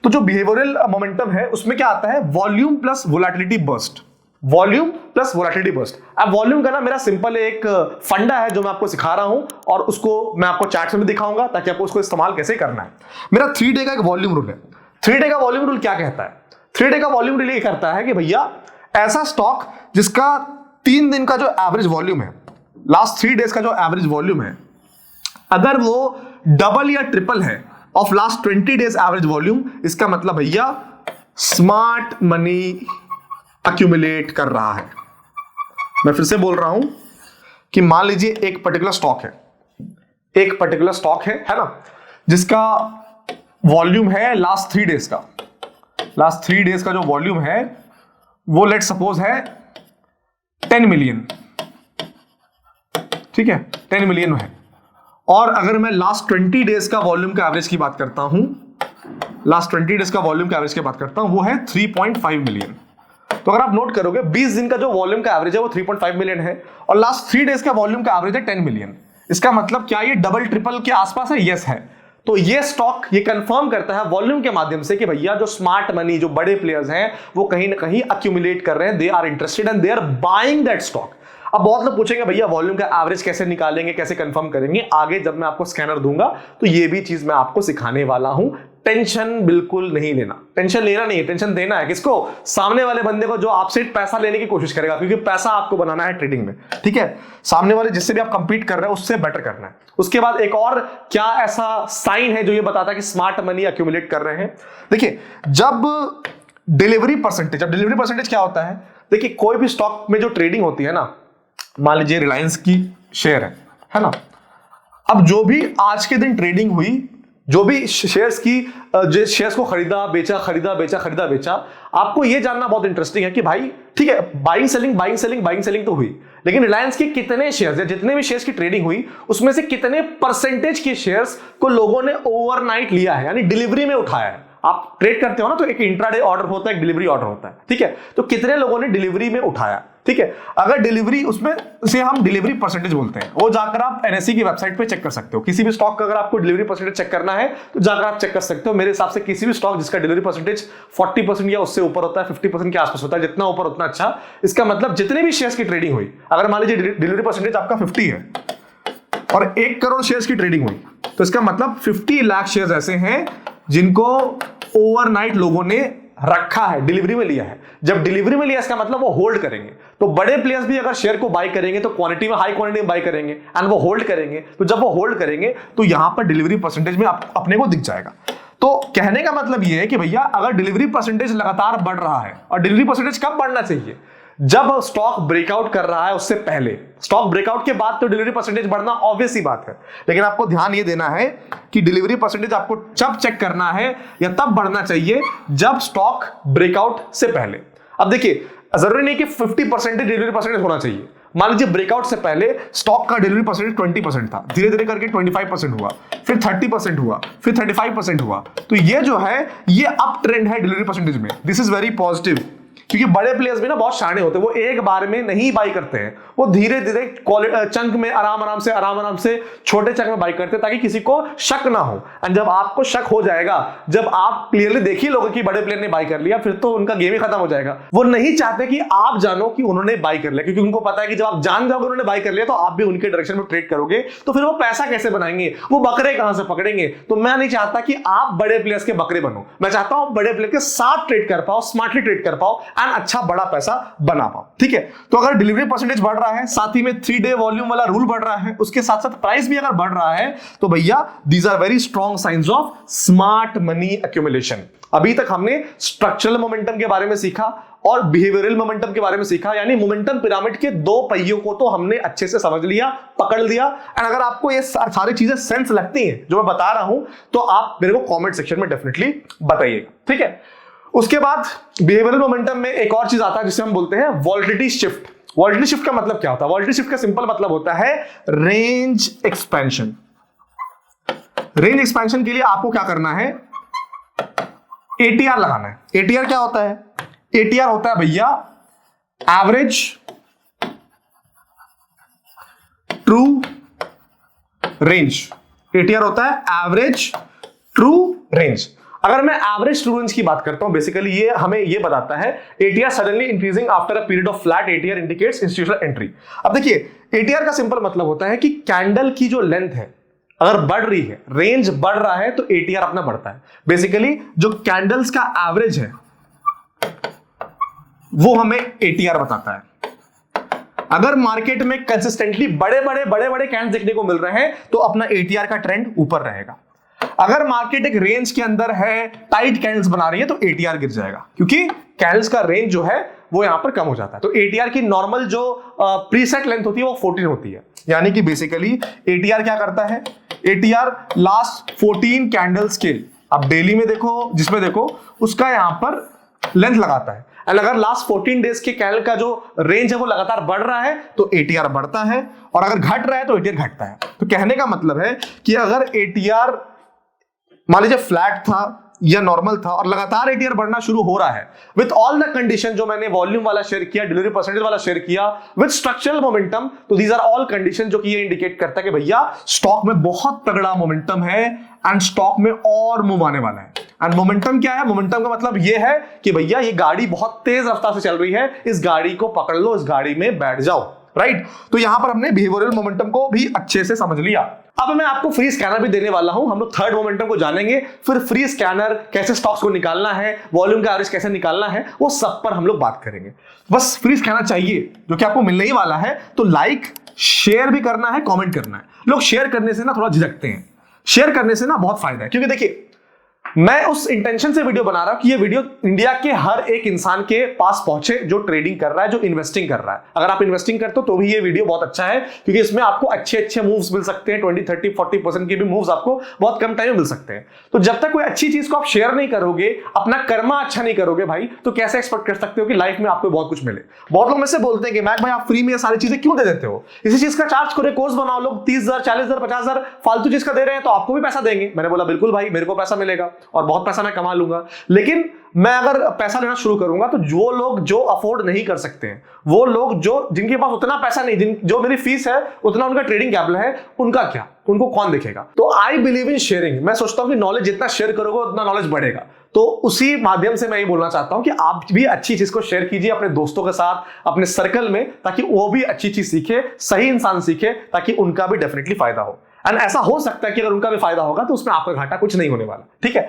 Speaker 1: तो जो बिहेवियरल मोमेंटम है उसमें क्या आता है, volume plus volatility burst, volume plus volatility burst. अब वॉल्यूम का ना मेरा सिंपल एक फंडा है जो मैं आपको सिखा रहा हूं, और उसको मैं आपको चार्ट में भी दिखाऊंगा ताकि आपको उसको इस्तेमाल कैसे करना है। मेरा 3 डे का एक वॉल्यूम रूल है। 3 डे का वॉल्यूम रूल क्या कहता है, 3 डे का वॉल्यूम रूल ये कहता है कि भैया ऐसा स्टॉक जिसका 3 दिन का जो एवरेज वॉल्यूम है, लास्ट 3 डेज का जो एवरेज वॉल्यूम है, अगर वो डबल या ट्रिपल है of last 20 days average volume, इसका मतलब भैया स्मार्ट मनी अक्यूमुलेट कर रहा है। मैं फिर से बोल रहा हूं कि मान लीजिए एक पर्टिकुलर स्टॉक है, एक पर्टिकुलर स्टॉक है ना, जिसका वॉल्यूम है लास्ट 3 डेज का, लास्ट 3 डेज का जो वॉल्यूम है वो लेट सपोज है 10 मिलियन, ठीक है, 10 मिलियन है। और अगर मैं लास्ट 20 डेज का वॉल्यूम का एवरेज की बात करता हूं, लास्ट 20 डेज का वॉल्यूम का एवरेज की बात करता हूं, वो है 3.5 मिलियन। तो अगर आप नोट करोगे 20 दिन का जो वॉल्यूम का एवरेज है वो 3.5 मिलियन है, और लास्ट 3 डेज का वॉल्यूम का एवरेज है 10 मिलियन। इसका मतलब क्या ये डबल ट्रिपल के आसपास है? यस है। तो ये स्टॉक ये कंफर्म करता है वॉल्यूम के माध्यम से कि भैया जो स्मार्ट मनी, जो बड़े प्लेयर्स हैं, वो कहीं ना कहीं अक्यूमुलेट कर रहे हैं, they are interested and they are buying that stock. अब बहुत लोग पूछेंगे भैया वॉल्यूम का एवरेज कैसे निकालेंगे, कैसे कंफर्म करेंगे? आगे जब मैं आपको स्कैनर दूंगा तो ये भी चीज मैं आपको सिखाने वाला हूं। टेंशन बिल्कुल नहीं लेना, टेंशन लेना नहीं है, टेंशन देना है किसको? सामने वाले बंदे को जो आपसे पैसा लेने की कोशिश करेगा, क्योंकि पैसा आपको बनाना है ट्रेडिंग में, ठीक है। सामने वाले जिससे भी आप कंपीट कर रहे हो उससे बेटर करना है। उसके बाद एक और क्या ऐसा साइन है जो ये बताता है कि स्मार्ट मनी अक्यूमुलेट कर रहे हैं? देखिए, जब डिलीवरी परसेंटेज, अब डिलीवरी परसेंटेज क्या होता है? देखिए, कोई भी स्टॉक में जो ट्रेडिंग होती है ना, मान लीजिए रिलायंस की शेयर है ना, अब जो भी आज के दिन ट्रेडिंग हुई, जो भी शेयर्स की शेयर्स को खरीदा बेचा, खरीदा बेचा, खरीदा बेचा, आपको यह जानना बहुत इंटरेस्टिंग है कि भाई ठीक है, buying selling buying selling buying selling तो हुई, लेकिन रिलायंस के कितने शेयर्स या जितने भी शेयर्स की ट्रेडिंग हुई उसमें से कितने परसेंटेज के शेयर्स को लोगों ने ओवरनाइट लिया है, यानी डिलीवरी में उठाया है। आप ट्रेड करते हो ना, तो एक इंट्राडे ऑर्डर होता है, एक डिलीवरी ऑर्डर होता है, ठीक है। तो कितने लोगों ने डिलीवरी में उठाया, ठीक है। अगर डिलीवरी, उसमें से हम डिलीवरी परसेंटेज बोलते हैं, वो जाकर आप एनएसई की वेबसाइट पे चेक कर सकते हो। किसी भी स्टॉक का अगर आपको डिलीवरी परसेंटेज चेक करना है तो जाकर आप चेक कर सकते हो। मेरे हिसाब से किसी भी स्टॉक जिसका डिलीवरी परसेंटेज 40% या उससे ऊपर होता है, 50% के आसपास होता है, जितना ऊपर उतना अच्छा। इसका मतलब जितने भी शेयर्स की ट्रेडिंग हुई, अगर मान लीजिए डिलीवरी परसेंटेज आपका 50 है और 1 करोड़ शेयर्स की ट्रेडिंग हुई, तो इसका मतलब 50 लाख शेयर्स ऐसे हैं जिनको ओवरनाइट लोगों ने रखा है, डिलीवरी में लिया है। जब डिलीवरी में लिया इसका मतलब वो होल्ड करेंगे। तो बड़े प्लेयर्स भी अगर शेयर को बाय करेंगे तो क्वांटिटी में, हाई क्वांटिटी में बाय करेंगे एंड वो होल्ड करेंगे। तो जब वो होल्ड करेंगे तो यहां पर डिलीवरी परसेंटेज में अपने को दिख जाएगा। तो कहने का मतलब ये है कि भैया अगर डिलीवरी परसेंटेज लगातार बढ़ रहा है, और डिलीवरी परसेंटेज कब बढ़ना चाहिए? जब स्टॉक ब्रेकआउट कर रहा है उससे पहले, स्टॉक ब्रेकआउट के बाद तो डिलीवरी परसेंटेज बढ़ना ऑब्वियस ही बात है, लेकिन आपको ध्यान ये देना है कि डिलीवरी परसेंटेज आपको जब चेक करना है या तब बढ़ना चाहिए जब स्टॉक ब्रेकआउट से पहले। अब देखिए, जरूरी नहीं कि 50% डिलीवरी परसेंटेज होना चाहिए। मान लीजिए ब्रेकआउट से पहले स्टॉक का डिलीवरी परसेंटेज 20% था, धीरे धीरे करके 25% हुआ, फिर 30% हुआ, फिर 35% हुआ, तो ये जो है ये अप ट्रेंड है डिलीवरी परसेंटेज में। दिस इज वेरी पॉजिटिव, क्योंकि बड़े प्लेयर्स भी ना बहुत शाणे होते हैं, वो एक बार में नहीं बाई करते हैं, वो धीरे धीरे चंक में आराम आराम से छोटे चंक में बाई करते हैं ताकि किसी को शक ना हो। एंड जब आपको शक हो जाएगा, जब आप क्लियरली देख ही लोगे कि बड़े प्लेयर ने बाई कर लिया, फिर तो उनका गेम ही खत्म हो जाएगा। वो नहीं चाहते कि आप जानो कि उन्होंने बाई कर लिया, क्योंकि उनको पता है कि जब आप जान जाओगे उन्होंने बाई कर लिया तो आप भी उनके डायरेक्शन में ट्रेड करोगे, तो फिर वो पैसा कैसे बनाएंगे, वो बकरे कहां से पकड़ेंगे। तो मैं नहीं चाहता कि आप बड़े प्लेयर्स के बकरे बनो, मैं चाहता हूं बड़े प्लेयर के साथ ट्रेड कर पाओ, स्मार्टली ट्रेड कर पाओ एंड अच्छा बड़ा पैसा बना पाओ। ठीक है, तो अगर डिलीवरी परसेंटेज बढ़ रहा है, साथ ही में 3 डे वॉल्यूम वाला रूल बढ़ रहा है, उसके साथ साथ प्राइस भी अगर बढ़ रहा है, तो भैया these are very strong signs of smart money accumulation. अभी तक हमने स्ट्रक्चरल मोमेंटम के बारे में सीखा और बिहेवियरल मोमेंटम के बारे में सीखा, यानी मोमेंटम पिरामिड के 2 पहियों को तो हमने अच्छे से समझ लिया, पकड़ लिया। एंड अगर आपको ये सारी चीजें सेंस लगती हैं जो मैं बता रहा हूं, तो आप मेरे को कमेंट सेक्शन में डेफिनेटली बताइएगा। ठीक है, उसके बाद बिहेवियरल मोमेंटम में एक और चीज आता है जिसे हम बोलते हैं वॉलेटिलिटी शिफ्ट। वॉलेटिलिटी शिफ्ट का मतलब क्या होता है? वॉलेटिलिटी शिफ्ट का सिंपल मतलब होता है रेंज एक्सपेंशन। रेंज एक्सपेंशन के लिए आपको क्या करना है? एटीआर लगाना है। एटीआर क्या होता है? एटीआर होता है भैया एवरेज ट्रू रेंज। एटीआर होता है एवरेज ट्रू रेंज। अगर मैं एवरेज ट्रू रेंज की बात करता हूं, बेसिकली ये हमें ये बताता है ATR suddenly increasing after a period of flat ATR indicates institutional entry. अब देखिए, एटीआर का सिंपल मतलब होता है कि कैंडल की जो लेंथ है अगर बढ़ रही है, रेंज बढ़ रहा है, तो एटीआर अपना बढ़ता है। बेसिकली जो कैंडल्स का एवरेज है वो हमें एटीआर बताता है। अगर मार्केट में कंसिस्टेंटली बड़े बड़े कैंडल्स देखने को मिल रहे हैं तो अपना एटीआर का ट्रेंड ऊपर रहेगा। अगर मार्केट एक रेंज के अंदर है, टाइट कैंडल्स बना रही है, तो एटीआर गिर जाएगा, क्योंकि कैंडल्स का रेंज जो है वो यहां पर कम हो जाता है। तो एटीआर की नॉर्मल जो प्रीसेट लेंथ होती है वो 14 होती है, यानी कि बेसिकली एटीआर क्या करता है? एटीआर लास्ट 14 कैंडल्स के, अब डेली में देखो, जिसमें देखो उसका यहां पर लेंथ लगाता है। एंड अगर लास्ट 14 डेज के कैंडल का जो रेंज है वो लगातार बढ़ रहा है तो एटीआर बढ़ता है, और अगर घट रहा है तो एटीआर घटता है। तो कहने का मतलब है कि अगर एटीआर मान लीजिए फ्लैट था या नॉर्मल था और लगातार एटीआर बढ़ना शुरू हो रहा है विद ऑल द कंडीशन जो मैंने वॉल्यूम वाला शेयर किया, डिलीवरी परसेंटेज वाला शेयर किया, विद स्ट्रक्चरल मोमेंटम, तो दीज आर ऑल कंडीशन जो कि ये इंडिकेट करता है कि भैया स्टॉक में बहुत तगड़ा मोमेंटम है एंड स्टॉक में और मूव आने वाला है। एंड मोमेंटम क्या है? मोमेंटम का मतलब ये है कि भैया ये गाड़ी बहुत तेज रफ्तार से चल रही है, इस गाड़ी को पकड़ लो, इस गाड़ी में बैठ जाओ। राइट, तो यहां पर हमने बिहेवियरल मोमेंटम को भी अच्छे से समझ लिया। अब मैं आपको फ्री स्कैनर भी देने वाला हूं। हम लोग थर्ड मोमेंटम को जानेंगे, फिर फ्री स्कैनर कैसे स्टॉक्स को निकालना है, वॉल्यूम का एवरेज कैसे निकालना है, वो सब पर हम लोग बात करेंगे। बस फ्री स्कैनर चाहिए जो कि आपको मिलने ही वाला है, तो लाइक शेयर भी करना है, कमेंट करना है। लोग शेयर करने से ना थोड़ा झिझकते हैं, शेयर करने से ना बहुत फायदा है, क्योंकि देखिए मैं उस इंटेंशन से वीडियो बना रहा हूं कि ये वीडियो इंडिया के हर एक इंसान के पास पहुंचे जो ट्रेडिंग कर रहा है, जो इन्वेस्टिंग कर रहा है। अगर आप इन्वेस्टिंग करते हो तो भी ये वीडियो बहुत अच्छा है, क्योंकि इसमें आपको अच्छे मूव्स मिल सकते हैं। 20, 30, 40% के भी मूव्स आपको बहुत कम टाइम में मिल सकते हैं। तो जब तक कोई अच्छी चीज को आप शेयर नहीं करोगे, अपना कर्मा अच्छा नहीं करोगे भाई, तो कैसे एक्सपेक्ट कर सकते हो कि लाइफ में आपको बहुत कुछ मिले? बहुत लोग मुझसे बोलते हैं कि मैक भाई आप फ्री में सारी चीजें क्यों दे देते हो? इसी चीज का चार्ज करो, कोर्स बनाओ, लोग 30,000, 40,000, 50,000 फालतू चीज का दे रहे हैं, तो आपको भी पैसा देंगे। मैंने बोला बिल्कुल भाई, मेरे को पैसा मिलेगा और बहुत पैसा मैं कमा लूंगा, लेकिन मैं अगर पैसा लेना शुरू करूंगा तो जो लोग जो अफोर्ड नहीं कर सकते हैं, वो लोग जो जिनके पास उतना पैसा नहीं, जो मेरी फीस है उतना उनका ट्रेडिंग कैपिटल है, उनका क्या, उनको कौन देखेगा? तो आई बिलीव इन शेयरिंग। मैं सोचता हूं कि नॉलेज जितना शेयर करोगे उतना नॉलेज बढ़ेगा। तो उसी माध्यम से मैं ये बोलना चाहता हूं कि आप भी अच्छी चीज को शेयर कीजिए अपने दोस्तों के साथ, अपने सर्कल में, ताकि वो भी अच्छी चीज सीखे, सही इंसान सीखे, ताकि उनका भी डेफिनेटली फायदा हो। एंड ऐसा हो सकता है कि अगर उनका भी फायदा होगा तो उसमें आपका घाटा कुछ नहीं होने वाला। ठीक है,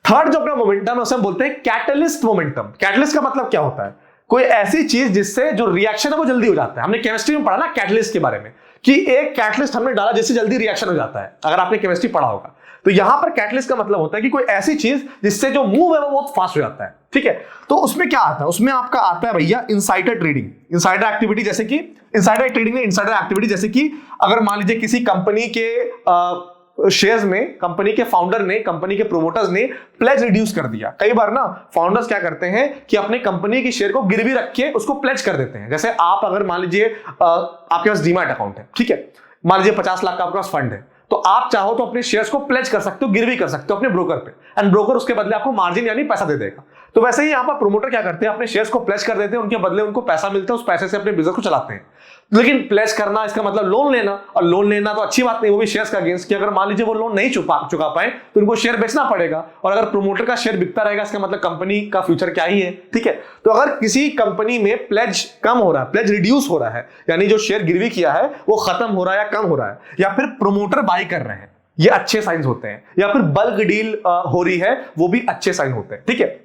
Speaker 1: थर्ड जो अपना मोमेंटम है उसे हम बोलते हैं कैटलिस्ट मोमेंटम। कैटलिस्ट का मतलब क्या होता है? कोई ऐसी चीज जिससे जो रिएक्शन है वो जल्दी हो जाता है। हमने केमिस्ट्री में पढ़ा ना कैटलिस्ट के बारे में, कि एक कैटलिस्ट हमने डाला जिससे जल्दी रिएक्शन हो जाता है, अगर आपने केमिस्ट्री पढ़ा होगा। तो यहां पर कैटलिस्ट का मतलब होता है कि कोई ऐसी चीज जिससे जो मूव है वो बहुत फास्ट हो जाता है, ठीक है। तो उसमें क्या आता है, उसमें आपका आता है भैया इनसाइडर ट्रेडिंग, इनसाइडर एक्टिविटी, जैसे कि इनसाइडर ट्रेडिंग में इनसाइडर एक्टिविटी, जैसे कि अगर मान लीजिए किसी कंपनी के शेयर्स में कंपनी के फाउंडर ने, कंपनी के प्रोमोटर्स ने प्लेज रिड्यूस कर दिया। कई बार ना फाउंडर्स क्या करते हैं कि अपने कंपनी की शेयर को गिरवी रख के उसको प्लेज कर देते हैं। जैसे आप अगर मान लीजिए आपके पास डीमैट अकाउंट है, ठीक है, मान लीजिए 50 लाख का आपके पास फंड है, तो आप चाहो तो अपने शेयर्स को प्लेज कर सकते हो, गिरवी कर सकते हो अपने ब्रोकर पे, एंड ब्रोकर उसके बदले आपको मार्जिन यानी पैसा दे देगा। तो वैसे ही यहां पर प्रोमोटर क्या करते हैं, अपने शेयर्स को प्लेज कर देते हैं, उनके बदले उनको पैसा मिलता है, उस पैसे से अपने बिजनेस को चलाते हैं। लेकिन प्लेज करना इसका मतलब लोन लेना, और लोन लेना तो अच्छी बात नहीं, वो भी शेयर्स का अगेंस्ट, कि अगर मान लीजिए वो लोन नहीं चुका पाए तो उनको शेयर बेचना पड़ेगा, और अगर प्रोमोटर का शेयर बिकता रहेगा इसका मतलब कंपनी का फ्यूचर क्या ही है, ठीक है। तो अगर किसी कंपनी में प्लेज कम हो रहा है, प्लेज रिड्यूस हो रहा है, यानी जो शेयर गिरवी किया है वो खत्म हो रहा है या कम हो रहा है, या फिर प्रोमोटर बाई कर रहे हैं, ये अच्छे साइंस होते हैं, या फिर बल्क डील हो रही है, वो भी अच्छे साइन होते हैं, ठीक है।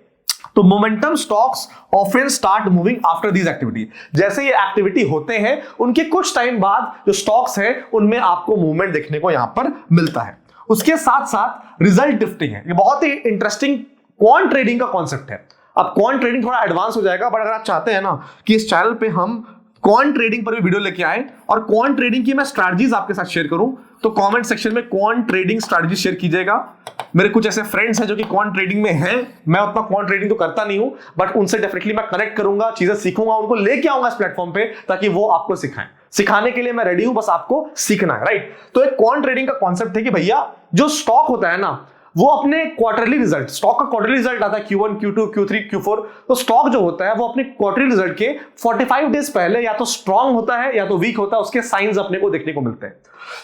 Speaker 1: तो momentum stocks often start moving after these activity, जैसे ये एक्टिविटी होते हैं उनके कुछ टाइम बाद जो स्टॉक्स है उनमें आपको मूवमेंट देखने को यहां पर मिलता है। उसके साथ साथ रिजल्ट ड्रिफ्टिंग है, ये बहुत ही इंटरेस्टिंग क्वांट ट्रेडिंग का कॉन्सेप्ट है। अब क्वांट ट्रेडिंग थोड़ा एडवांस हो जाएगा, बट अगर आप चाहते हैं ना कि इस चैनल पे हम क्वांट ट्रेडिंग पर भी वीडियो लेके आए और क्वांट ट्रेडिंग की मैं स्ट्रैटेजीज आपके साथ शेयर करूं, तो कमेंट सेक्शन में क्वांट ट्रेडिंग स्ट्रैटेजी शेयर कीजिएगा। मेरे कुछ ऐसे फ्रेंड्स हैं जो कि क्वांट ट्रेडिंग में हैं, मैं उतना क्वांट ट्रेडिंग तो करता नहीं हूं, बट उनसे डेफिनेटली मैं कनेक्ट करूंगा, चीजें सीखूंगा, उनको लेके आऊंगा इस प्लेटफॉर्म पे, ताकि वो आपको सिखाएं। सिखाने के लिए मैं रेडी हूं, बस आपको सीखना है, राइट। तो एक क्वांट ट्रेडिंग का कॉन्सेप्ट है कि भैया जो स्टॉक होता है ना, वो अपने क्वार्टरली रिजल्ट, स्टॉक का क्वार्टरली रिजल्ट आता है Q1, Q2, Q3, Q4, तो स्टॉक जो होता है वो अपने क्वार्टरली रिजल्ट के 45 डेज पहले या तो स्ट्रांग होता है या तो वीक होता है, उसके साइंस अपने को देखने को मिलते हैं।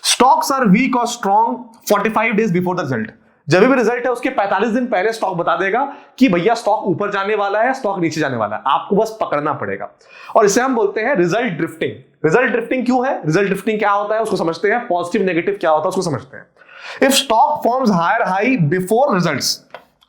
Speaker 1: स्टॉक्स आर वीक और strong 45 days before the result. जब भी रिजल्ट है उसके 45 दिन पहले स्टॉक बता देगा कि भैया स्टॉक ऊपर जाने वाला है, स्टॉक नीचे जाने वाला है, आपको बस पकड़ना पड़ेगा। और इसे हम बोलते हैं रिजल्ट ड्रिफ्टिंग। रिजल्ट ड्रिफ्टिंग क्यों है, रिजल्ट ड्रिफ्टिंग क्या होता है उसको समझते हैं, पॉजिटिव नेगेटिव क्या होता है उसको समझते हैं। If stock forms higher high before results,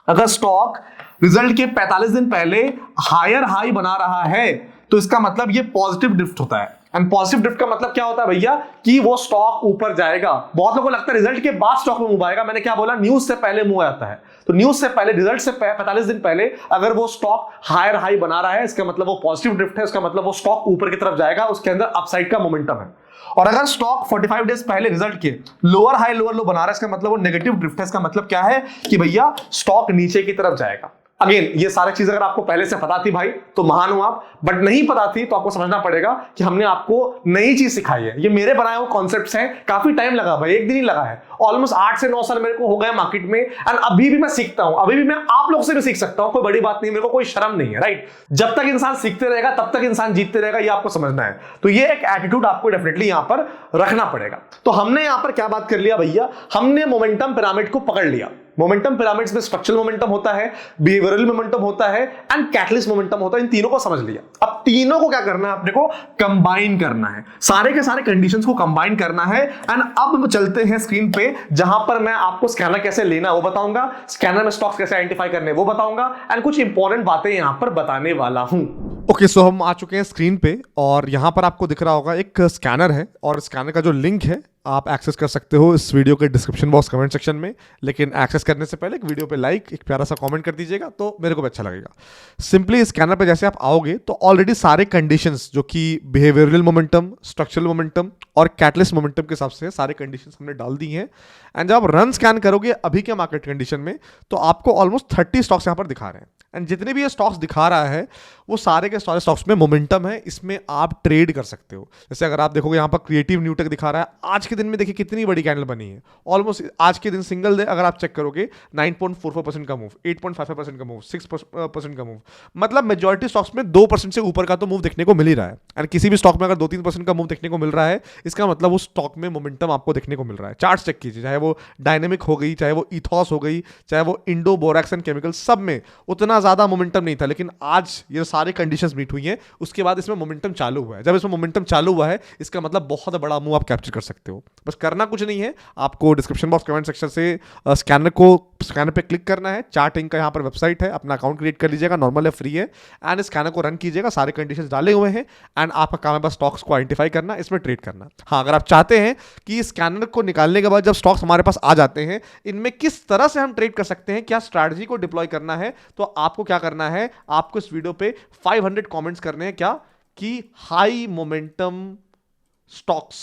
Speaker 1: अगर स्टॉक रिजल्ट के 45 दिन पहले हायर हाई बना रहा है तो इसका मतलब ये पॉजिटिव ड्रिफ्ट होता है। एंड पॉजिटिव ड्रिफ्ट का मतलब क्या होता है भैया, कि वो स्टॉक ऊपर जाएगा। बहुत लोगों को लगता है रिजल्ट के बाद स्टॉक में मूव आएगा, मैंने क्या बोला, न्यूज से पहले मूव आता है। तो न्यूज से पहले, रिजल्ट से 45 दिन पहले अगर वो स्टॉक हायर हाई बना रहा है, इसका मतलब वो पॉजिटिव ड्रिफ्ट है, इसका मतलब वो स्टॉक ऊपर की तरफ जाएगा, उसके अंदर अपसाइड का मोमेंटम है। और अगर स्टॉक 45 डेज पहले रिजल्ट के लोअर हाई लोअर लो बना रहा है, इसका मतलब वो नेगेटिव ड्रिफ्ट है, इसका मतलब क्या है कि भैया स्टॉक नीचे की तरफ जाएगा। अगेन ये सारी चीज अगर आपको पहले से पता थी भाई तो महान हो आप, बट नहीं पता थी तो आपको समझना पड़ेगा कि हमने आपको नई चीज सिखाई है। ये मेरे बनाए हुए कॉन्सेप्ट्स हैं, काफी टाइम लगा भाई, एक दिन ही लगा है। ऑलमोस्ट 8 से 9 साल मेरे को हो गए मार्केट में, एंड अभी भी मैं सीखता हूं, अभी भी मैं आप लोग से भी सीख सकता हूं, कोई बड़ी बात नहीं, मेरे को कोई शर्म नहीं है, राइट। जब तक इंसान सीखते रहेगा तब तक इंसान जीतते रहेगा, ये आपको समझना है। तो ये एक एटीट्यूड आपको डेफिनेटली यहां पर रखना पड़ेगा। तो हमने यहां पर क्या बात कर लिया भैया, हमने मोमेंटम पिरामिड को पकड़ लिया। मोमेंटम पिरामिड्स में स्ट्रक्चरल मोमेंटम होता है, बिहेवियरल मोमेंटम होता है, एंड कैटलिस्ट मोमेंटम होता है। इन तीनों को समझ लिया। अब तीनों को क्या करना है, अपने को कंबाइन करना है, सारे के सारे कंडीशंस को कंबाइन करना है। एंड अब हम चलते हैं स्क्रीन पे, जहां पर मैं आपको स्कैनर कैसे लेना है वो बताऊंगा, स्कैनर में स्टॉक्स कैसे आइडेंटिफाई करने वो बताऊंगा, एंड कुछ इंपॉर्टेंट बातें यहां पर बताने वाला हूं।
Speaker 2: ओके, सो हम आ चुके हैं स्क्रीन पे और यहाँ पर आपको दिख रहा होगा एक स्कैनर है, और स्कैनर का जो लिंक है आप एक्सेस कर सकते हो इस वीडियो के डिस्क्रिप्शन बॉक्स कमेंट सेक्शन में। लेकिन एक्सेस करने से पहले एक वीडियो पे लाइक, एक प्यारा सा कमेंट कर दीजिएगा तो मेरे को भी अच्छा लगेगा। सिंपली स्कैनर पे जैसे आप आओगे तो ऑलरेडी सारे कंडीशंस जो कि बिहेवियरल मोमेंटम, स्ट्रक्चरल मोमेंटम और कैटलिस्ट मोमेंटम के हिसाब से सारे कंडीशंस हमने डाल दी हैं। एंड जब आप रन स्कैन करोगे अभी के मार्केट कंडीशन में तो आपको ऑलमोस्ट 30 स्टॉक्स यहाँ पर दिखा रहे हैं। एंड जितने भी ये स्टॉक्स दिखा रहा है वो सारे के सारे स्टॉक्स में मोमेंटम है, इसमें आप ट्रेड कर सकते हो। जैसे अगर आप देखोगे यहाँ पर क्रिएटिव न्यूटेक दिखा रहा है, आज के दिन में देखिए कितनी बड़ी कैंडल बनी है। ऑलमोस्ट आज के दिन सिंगल डे अगर आप चेक करोगे 9.44% का मूव, 8.55% का मूव, 6% का मूव, मतलब मेजॉरिटी स्टॉक्स में 2% से ऊपर का तो मूव देखने को मिल ही रहा है। एंड किसी भी स्टॉक में अगर 2-3% का मूव देखने को मिल रहा है, इसका मतलब वो स्टॉक में मोमेंटम आपको देखने को मिल रहा है। चार्ट चेक कीजिए, चाहे वो डायनेमिक हो गई, चाहे वो इथॉस हो गई, चाहे वो इंडो बोरैक्स एंड केमिकल, सब में उतना ज्यादा मोमेंटम नहीं था। लेकिन आज ये सारे कंडीशंस मीट हुई हैं, उसके बाद इसमें मोमेंटम चालू हुआ है। जब इसमें मोमेंटम चालू हुआ है इसका मतलब बहुत बड़ा मूव आप कैप्चर कर सकते हो। बस करना कुछ नहीं है, आपको डिस्क्रिप्शन बॉक्स कमेंट सेक्शन से स्कैनर को स्कैनर पे क्लिक करना है, चार्ट इंक का यहाँ पर वेबसाइट है, अपना अकाउंट क्रिएट कर लीजिएगा, नॉर्मल है, फ्री है, एंड स्कैनर को रन कीजिएगा, सारे कंडीशंस डाले हुए हैं, एंड आपका काम है बस स्टॉक्स को आइडेंटिफाई करना, इसमें ट्रेड करना। हाँ, अगर आप चाहते हैं कि स्कैनर को निकालने के बाद जब स्टॉक्स हमारे पास आ जाते हैं, इनमें किस तरह से हम ट्रेड कर सकते हैं, क्या स्ट्रैटेजी को डिप्लॉय करना है, तो आपको क्या करना है, आपको इस वीडियो पे 500 कमेंट्स करने हैं, क्या कि high momentum stocks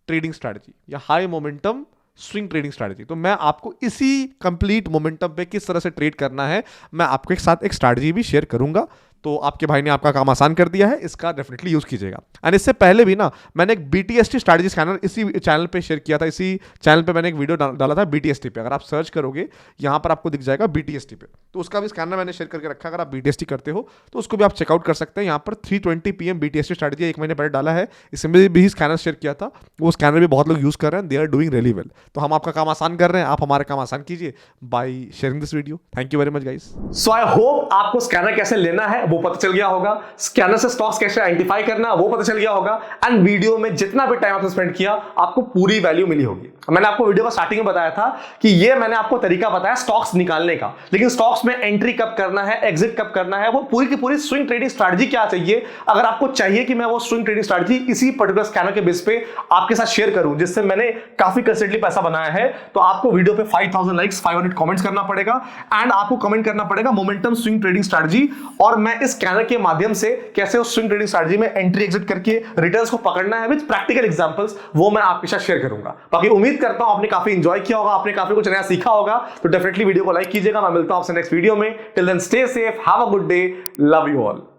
Speaker 2: trading strategy या high momentum swing trading strategy. तो मैं आपको इसी कंप्लीट मोमेंटम पे किस तरह से ट्रेड करना है, मैं आपके साथ एक स्ट्रैटेजी भी शेयर करूंगा। तो आपके भाई ने आपका काम आसान कर दिया है, इसका डेफिनेटली यूज कीजिएगा। एंड इससे पहले भी ना मैंने एक BTST स्ट्रैटेजी स्कैनर इसी चैनल पे शेयर किया था, इसी चैनल पे मैंने एक वीडियो डाला था BTST पे। अगर आप सर्च करोगे यहाँ पर आपको दिख जाएगा BTST पे, तो उसका भी स्कैनर मैंने शेयर करके रखा। अगर आप BTST करते हो तो उसको भी आप चेकआउट कर सकते हैं। यहाँ पर 3:20 PM BTST स्ट्रैटेजी 1 महीने पहले डाला है, इसमें भी स्कैनर शेयर किया था, वो स्कैनर भी बहुत लोग यूज कर रहे हैं, they are doing really well. तो हम आपका काम आसान कर रहे हैं, आप हमारा काम आसान कीजिए by sharing this video. Thank you very much guys.
Speaker 1: So I hope आपको स्कैनर कैसे लेना है वो पता चल गया होगा, स्कैनर से स्टॉक्स कैसे आइडेंटिफाई करना वो पता चल गया होगा, एंड वीडियो में जितना भी टाइम आपने स्पेंड किया आपको पूरी वैल्यू मिली होगी। मैंने आपको वीडियो का स्टार्टिंग में बताया था कि ये मैंने आपको तरीका बताया स्टॉक्स निकालने का, लेकिन स्टॉक्स में एंट्री कब करना है, एग्जिट कब करना है, वो पूरी की पूरी स्विंग ट्रेडिंग स्ट्रैटेजी क्या चाहिए। अगर आपको चाहिए कि मैं वो स्विंग ट्रेडिंग स्ट्रैटेजी इसी पर्टिकुलर स्कैनर के बेस पे आपके साथ शेयर करूं, जिससे मैंने काफी कंसिस्टेंटली पैसा बनाया है, तो आपको वीडियो पे 5000 लाइक्स, 500 कमेंट्स करना पड़ेगा, एंड आपको कमेंट करना पड़ेगा मोमेंटम स्विंग ट्रेडिंग स्ट्रैटेजी, और मैं इस स्कैनर के माध्यम से कैसे उस स्विंग ट्रेडिंग स्ट्रैटेजी में एंट्री एग्जिट करके रिटर्न्स को पकड़ना है विद प्रैक्टिकल एग्जांपल्स, वो मैं आपके साथ शेयर करूंगा। बाकी उम्मीद करता हूं आपने काफी एंजॉय किया होगा, आपने काफी कुछ नया सीखा होगा, तो डेफिनेटली वीडियो को लाइक कीजिएगा। मैं मिलता हूं आपसे नेक्स्ट वीडियो में। Till then stay safe, have a good day, love you all.